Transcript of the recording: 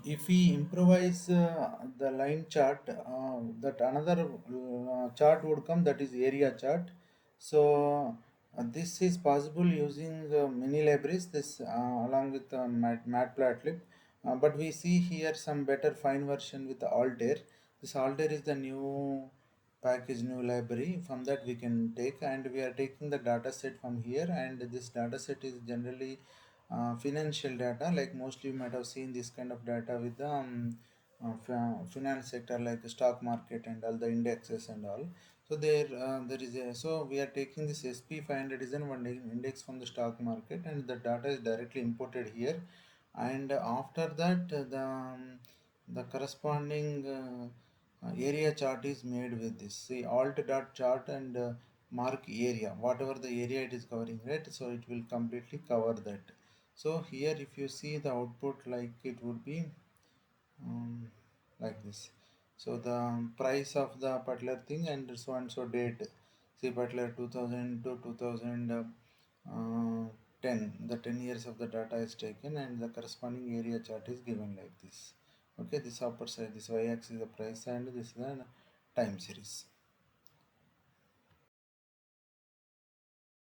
If we improvise the line chart, that another chart would come, that is area chart. So this is possible using many libraries, this along with matplotlib. But we see here some better fine version with Altair. This Altair is the new package, new library. From that we can take, and we are taking the data set from here, and this data set is generally financial data. Like mostly you might have seen this kind of data with the finance sector, like the stock market and all the indexes and all. So there is a, so we are taking this SP500 is one index from the stock market, and the data is directly imported here. And after that the corresponding area chart is made with this, see, alt dot chart, and mark area, whatever the area it is covering, right? So it will completely cover that. So here if you see the output, like it would be like this. So the price of the particular thing and so and so date, see, particular 2000 to 2010, the 10 years of the data is taken, and the corresponding area chart is given like this. Okay, this upper side, this y axis is the price, and this is the time series.